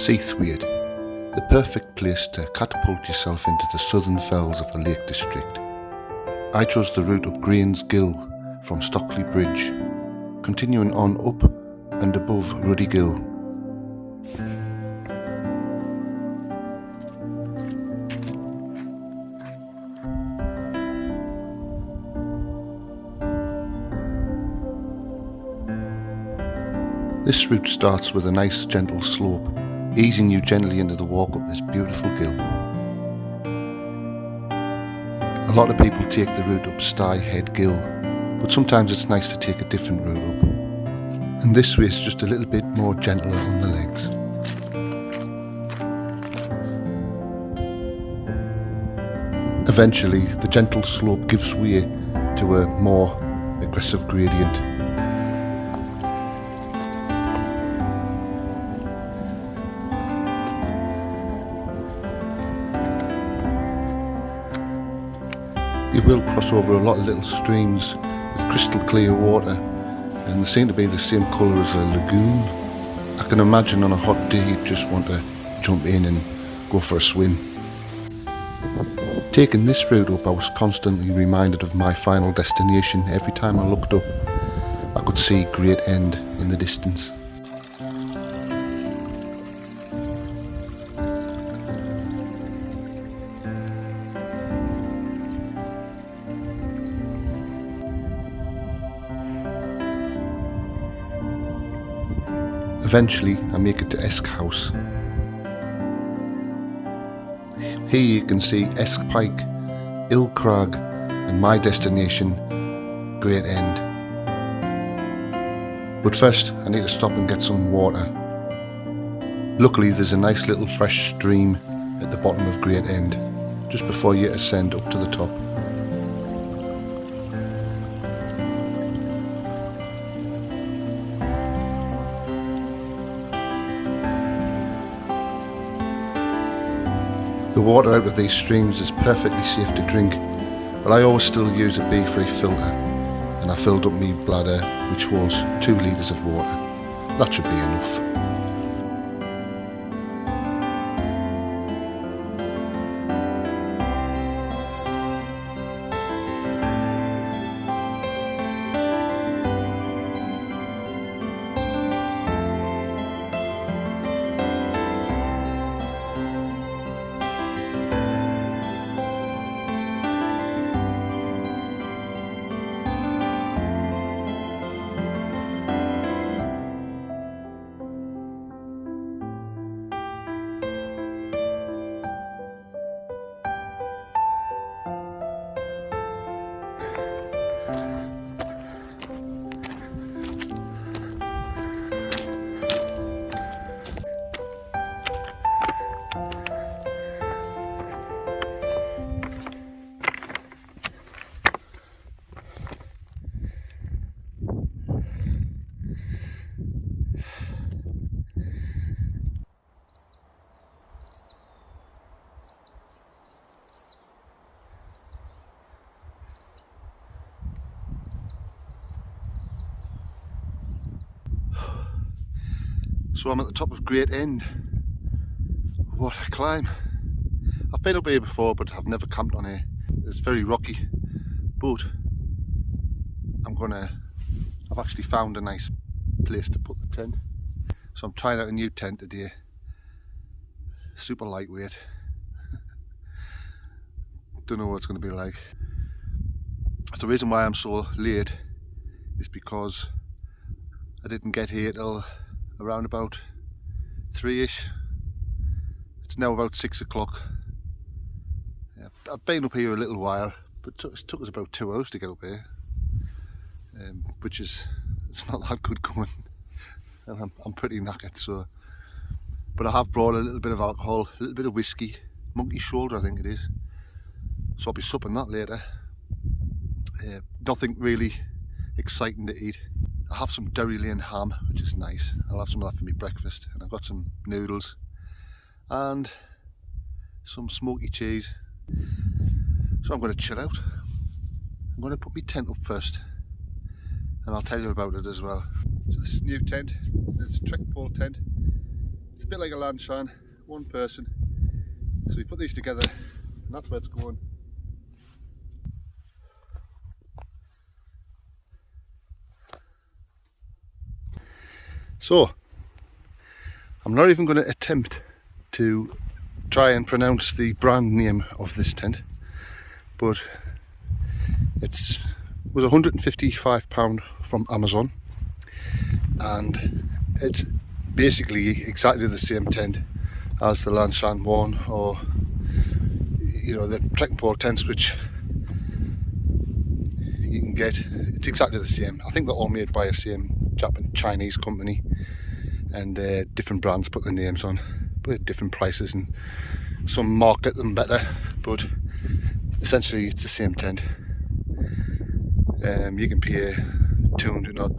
Seathwaite, the perfect place to catapult yourself into the southern fells of the Lake District. I chose the route up Grains Gill from Stockley Bridge, continuing on up and above Ruddy Gill. This route starts with a nice gentle slope, easing you gently into the walk up this beautiful gill. A lot of people take the route up Stye Head Gill, but sometimes it's nice to take a different route up. And this way is just a little bit more gentler on the legs. Eventually, the gentle slope gives way to a more aggressive gradient. You will cross over a lot of little streams with crystal clear water, and they seem to be the same colour as a lagoon. I can imagine on a hot day you'd just want to jump in and go for a swim. Taking this route up, I was constantly reminded of my final destination. Every time I looked up, I could see Great End in the distance. Eventually, I make it to Esk House. Here you can see Esk Pike, Ilkrag, and my destination, Great End. But first, I need to stop and get some water. Luckily, there's a nice little fresh stream at the bottom of Great End, just before you ascend up to the top. The water out of these streams is perfectly safe to drink, but I always still use a bee-free filter, and I filled up my bladder, which holds 2 litres of water. That should be enough. So I'm at the top of Great End. What a climb. I've been up here before, but I've never camped on here. It's very rocky, but I've actually found a nice place to put the tent. So I'm trying out a new tent today. Super lightweight. Don't know what it's going to be like. The reason why I'm so late is because I didn't get here till around about 3ish. It's now about 6 o'clock. Yeah, I've been up here a little while, but it took us about 2 hours to get up here, which is, it's not that good going, and I'm pretty knackered. So, but I have brought a little bit of alcohol, a little bit of whiskey, monkey shoulder I think it is, so I'll be supping that later. Nothing really exciting to eat. I have some Derry Lane ham, which is nice. I'll have some of that for my breakfast, and I've got some noodles and some smoky cheese. So I'm going to chill out. I'm going to put my tent up first, and I'll tell you about it as well. So this new tent, this trek pole tent, It's a bit like a Lanshan, one person. So we put these together and that's where it's going. So, I'm not even going to attempt to try and pronounce the brand name of this tent, but it was £155 from Amazon, and it's basically exactly the same tent as the Lanshan one, or you know, the trekking pole tents which you can get. It's exactly the same. I think they're all made by the same Chinese company, and different brands put their names on, but at different prices, and some market them better, but essentially it's the same tent. You can pay £200 odd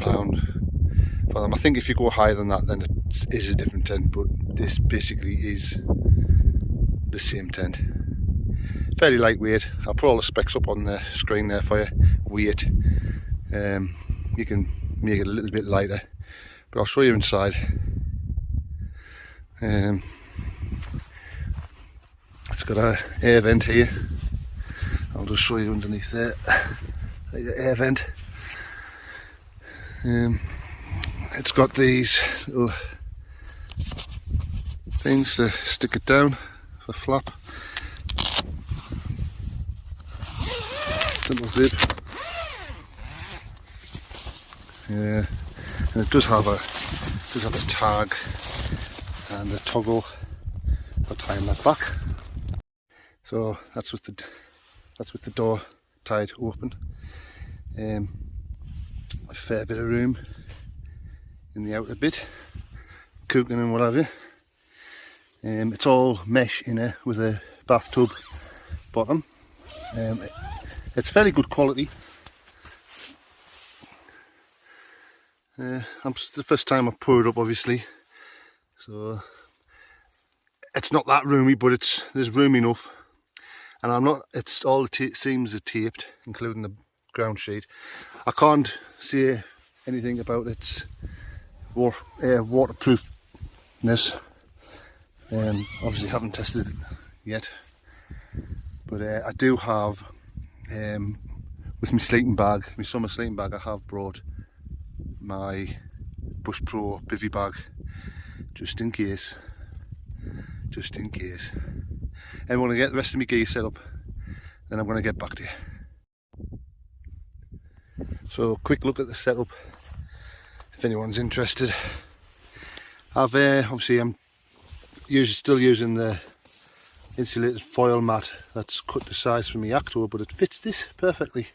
for them. I think if you go higher than that, then it is a different tent, but this basically is the same tent. Fairly lightweight. I'll put all the specs up on the screen there for you. Weight, you can make it a little bit lighter, but I'll show you inside. It's got an air vent here. I'll just show you underneath there, the air vent. It's got these little things to stick it down for flap. Simple zip. Yeah, and it does have a tag and a toggle for tying that back. So that's with the door tied open. A fair bit of room in the outer bit, cooking and what have you. It's all mesh in it with a bathtub bottom. It's fairly good quality. It's the first time I've poured it up, obviously, so it's not that roomy, but there's room enough. And it's all the seams are taped, including the ground sheet. I can't say anything about its waterproofness. Obviously haven't tested it yet, but I do have, with my sleeping bag, my summer sleeping bag, I have brought my Bush Pro bivvy bag, just in case. And when I get the rest of my gear set up, then I'm going to get back to you. So, quick look at the setup, if anyone's interested. I'm still using the insulated foil mat that's cut to size for my Acto, but it fits this perfectly.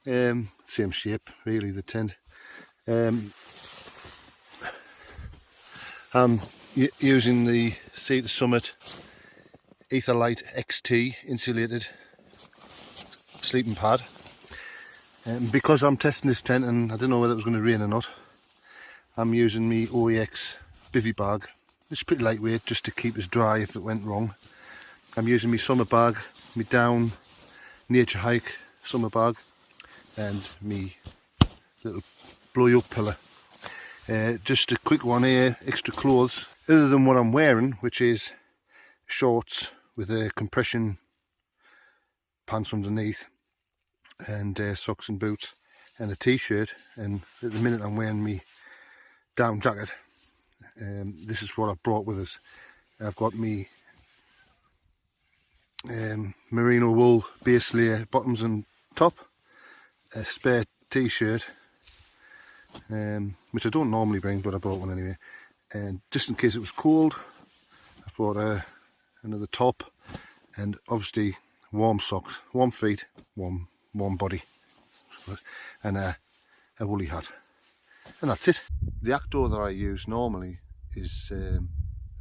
Same shape, really, the tent. I'm using the Sea to Summit Etherlite XT insulated sleeping pad. Because I'm testing this tent and I didn't know whether it was going to rain or not, I'm using my OEX bivvy bag. It's pretty lightweight, just to keep us dry if it went wrong. I'm using my summer bag, my down nature hike summer bag, and my little blow up pillow. Just a quick one here, extra clothes other than what I'm wearing, which is shorts with a compression pants underneath, and socks and boots, and a t-shirt. And at the minute I'm wearing my down jacket. This is what I've brought with us. I've got me merino wool base layer bottoms and top, a spare t-shirt, which I don't normally bring, but I brought one anyway, and just in case it was cold I brought another top, and obviously warm socks, warm feet, warm body, and a woolly hat, and that's it. The Acto that I use normally is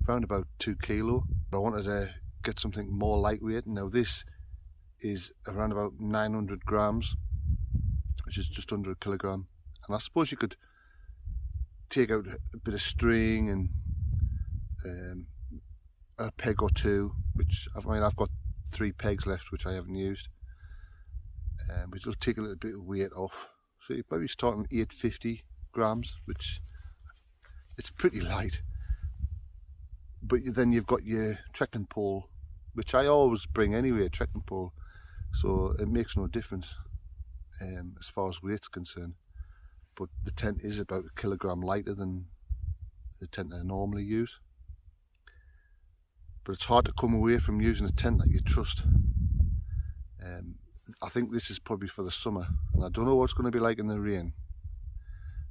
around about 2 kilo. I wanted to get something more lightweight. Now this is around about 900 grams, which is just under a kilogram. And I suppose you could take out a bit of string and a peg or two, which I've got 3 pegs left which I haven't used, which will take a little bit of weight off. So you're probably starting 850 grams, which it's pretty light, but then you've got your trekking pole, which I always bring anyway, a trekking pole, so it makes no difference as far as weight's concerned. But the tent is about a kilogram lighter than the tent I normally use. But it's hard to come away from using a tent that you trust. I think this is probably for the summer, and I don't know what it's going to be like in the rain,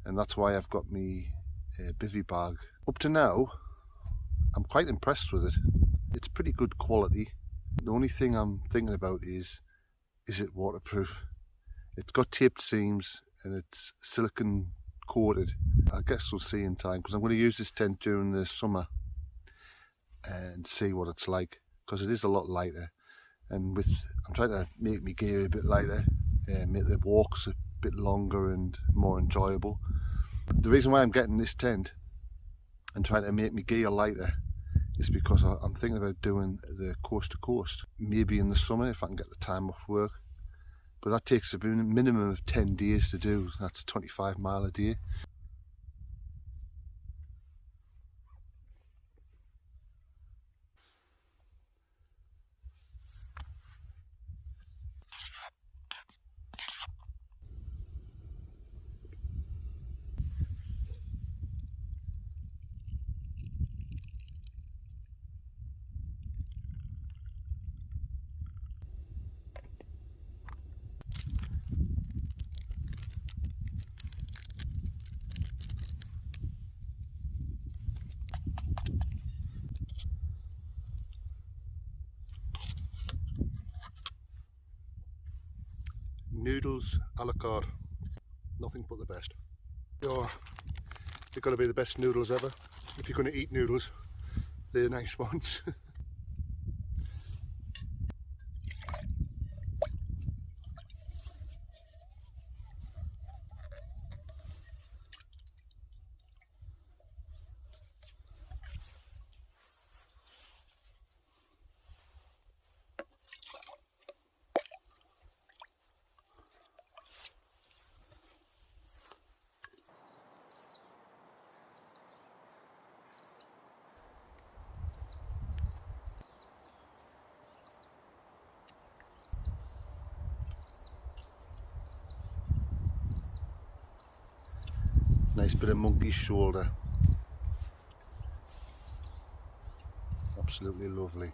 and that's why I've got my bivvy bag. Up to now, I'm quite impressed with it. It's pretty good quality. The only thing I'm thinking about is it waterproof? It's got taped seams and it's silicone coated. I guess we'll see in time, because I'm going to use this tent during the summer and see what it's like, because it is a lot lighter. And I'm trying to make my gear a bit lighter, make the walks a bit longer and more enjoyable. The reason why I'm getting this tent and trying to make my gear lighter is because I'm thinking about doing the coast to coast, maybe in the summer if I can get the time off work. But that takes a minimum of 10 days to do. That's 25 mile a day. Noodles a la carte, nothing but the best. They've got to be the best noodles ever. If you're going to eat noodles, they're nice ones. Nice bit of monkey's shoulder. Absolutely lovely.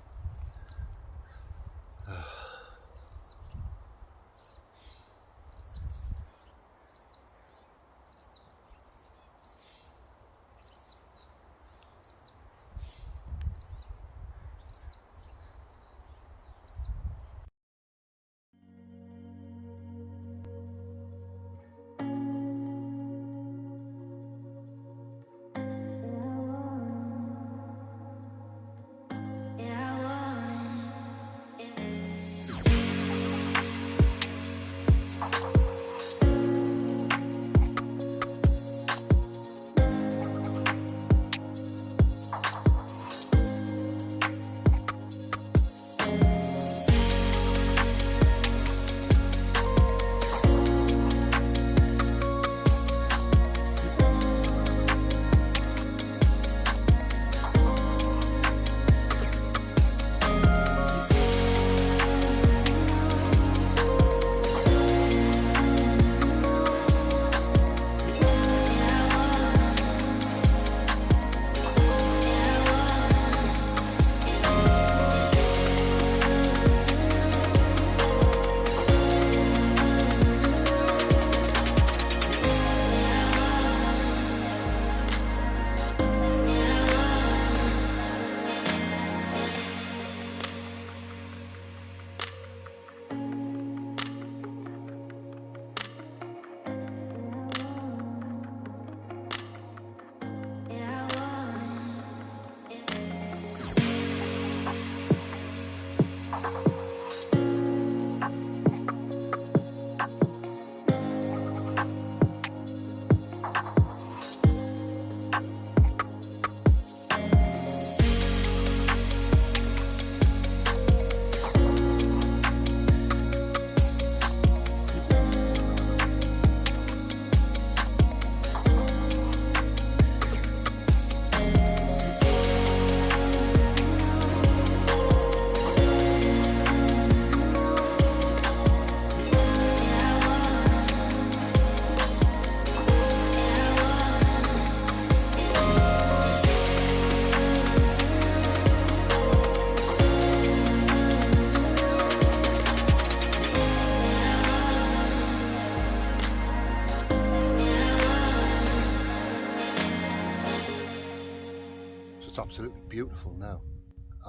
absolutely beautiful now.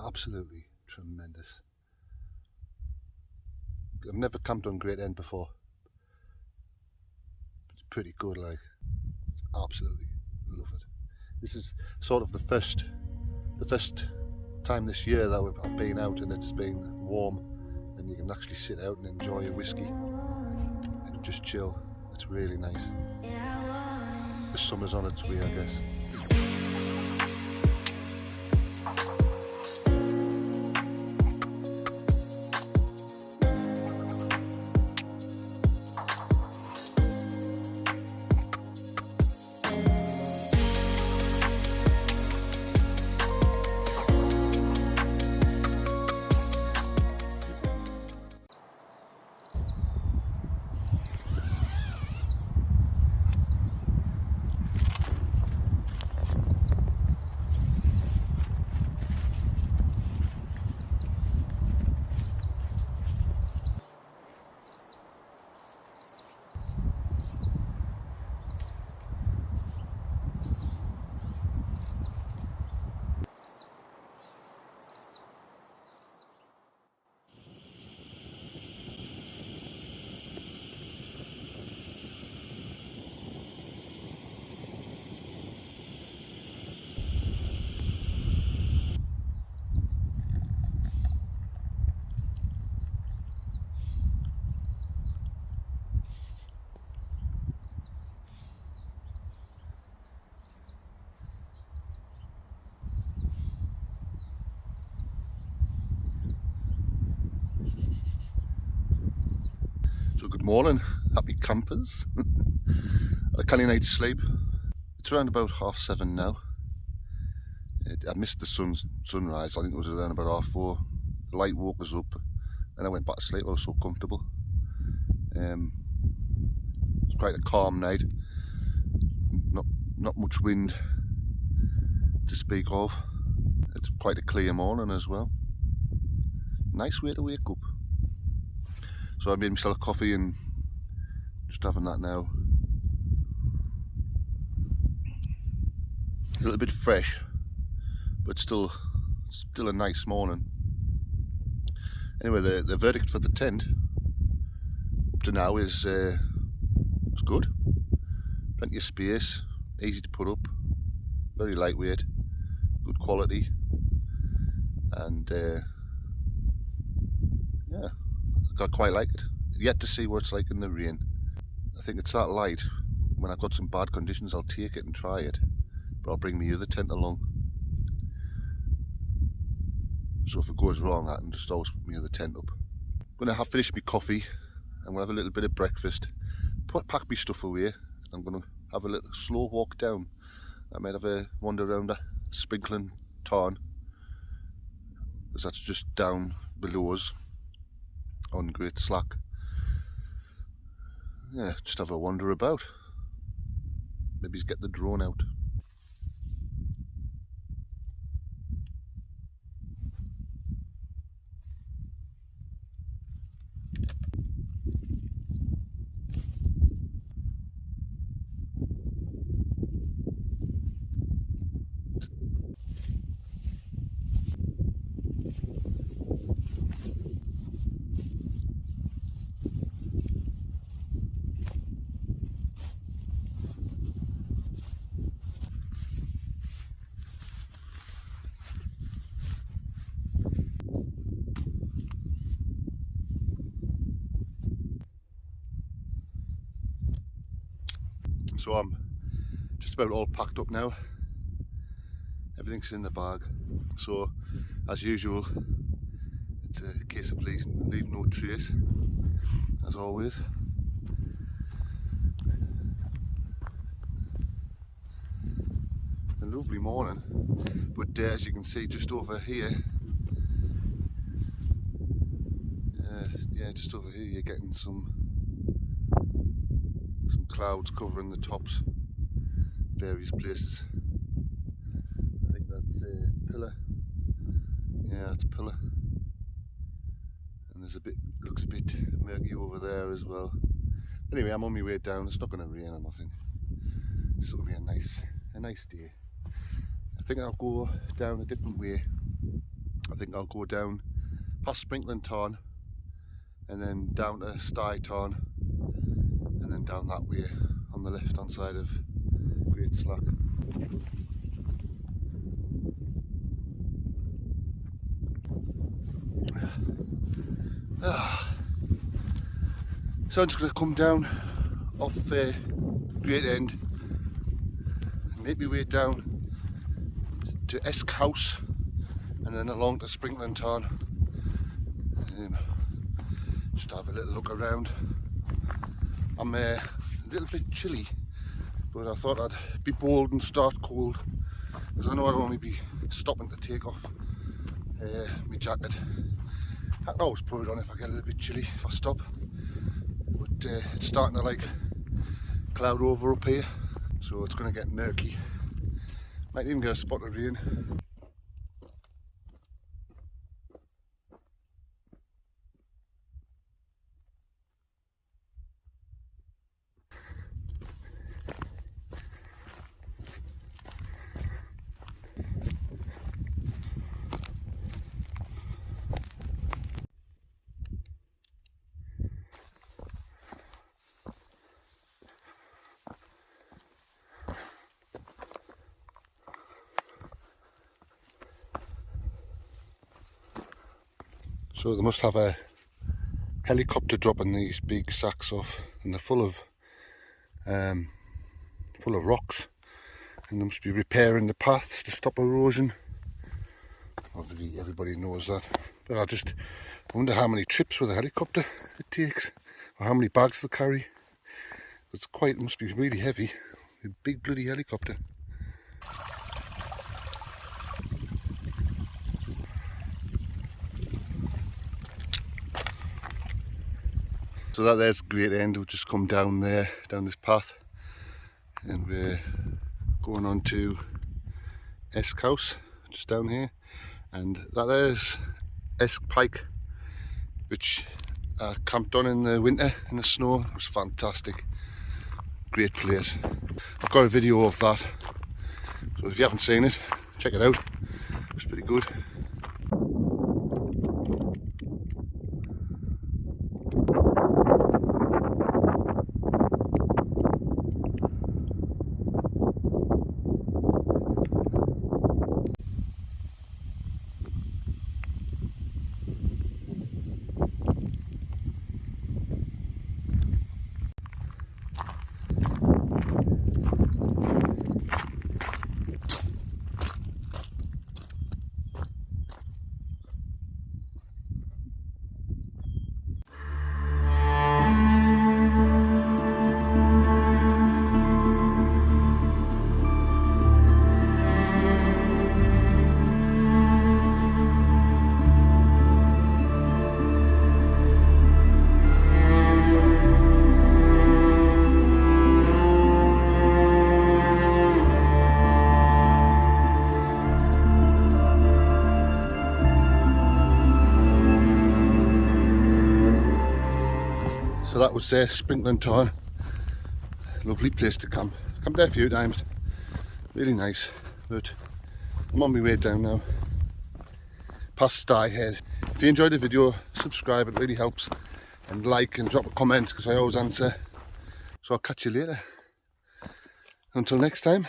Absolutely tremendous. I've never camped on Great End before. It's pretty good, like, absolutely love it. This is sort of the first time this year that I've been out and it's been warm and you can actually sit out and enjoy a whiskey and just chill. It's really nice. The summer's on its way, I guess. So good morning, happy campers. Had a canny night's sleep. It's around about 7:30 now. I missed the sunrise. I think it was around about 4:30. The light woke us up and I went back to sleep. I was so comfortable. It's quite a calm night. Not much wind to speak of. It's quite a clear morning as well. Nice way to wake up. So I made myself a coffee and just having that now. A little bit fresh, but still a nice morning. Anyway, the verdict for the tent up to now is it's good. Plenty of space, easy to put up, very lightweight, good quality, and yeah. I quite like it. Yet to see what it's like in the rain. I think it's that light. When I've got some bad conditions, I'll take it and try it. But I'll bring my other tent along. So if it goes wrong, I can just always put my other tent up. I'm going to have finished my coffee. I'm going to have a little bit of breakfast. Pack my stuff away. I'm going to have a little slow walk down. I might have a wander around a sprinkling tarn, because that's just down below us on Great Slack. Yeah, just have a wander about. Maybe get the drone out. So I'm just about all packed up now. Everything's in the bag. So as usual, it's a case of leave no trace, as always. A lovely morning, but as you can see just over here, just over here you're getting some clouds covering the tops, various places. I think that's a pillar. Yeah, it's a pillar. And there's looks a bit murky over there as well. Anyway, I'm on my way down. It's not going to rain or nothing. It's going to be a nice day. think I'll go down a different way. I think I'll go down past Sprinkling Tarn and then down to Stye Tarn and then down that way on the left hand side of Great Slack. So I'm just going to come down off Great End and make my way down to Esk House and then along to Sprinkling Tarn. Just have a little look around. I'm a little bit chilly, but I thought I'd be bold and start cold, because I know I'd only be stopping to take off my jacket. I can always put it on if I get a little bit chilly if I stop, but it's starting to like cloud over up here, so it's going to get murky. Might even get a spot of rain. So they must have a helicopter dropping these big sacks off, and they're full of rocks, and they must be repairing the paths to stop erosion. Obviously everybody knows that, but I wonder how many trips with a helicopter it takes, or how many bags they carry. It must be really heavy, a big bloody helicopter. So there's Great End. We've just come down there, down this path, and we're going on to Esk House, just down here, and there's Esk Pike, which I camped on in the winter in the snow. It was fantastic, great place. I've got a video of that, so if you haven't seen it, check it out. It's pretty good. So that was Sprinkling Tarn. Lovely place to camp. Camped there a few times. Really nice. But I'm on my way down now. Past Stye Head. If you enjoyed the video, subscribe, it really helps. And like and drop a comment, because I always answer. So I'll catch you later. Until next time.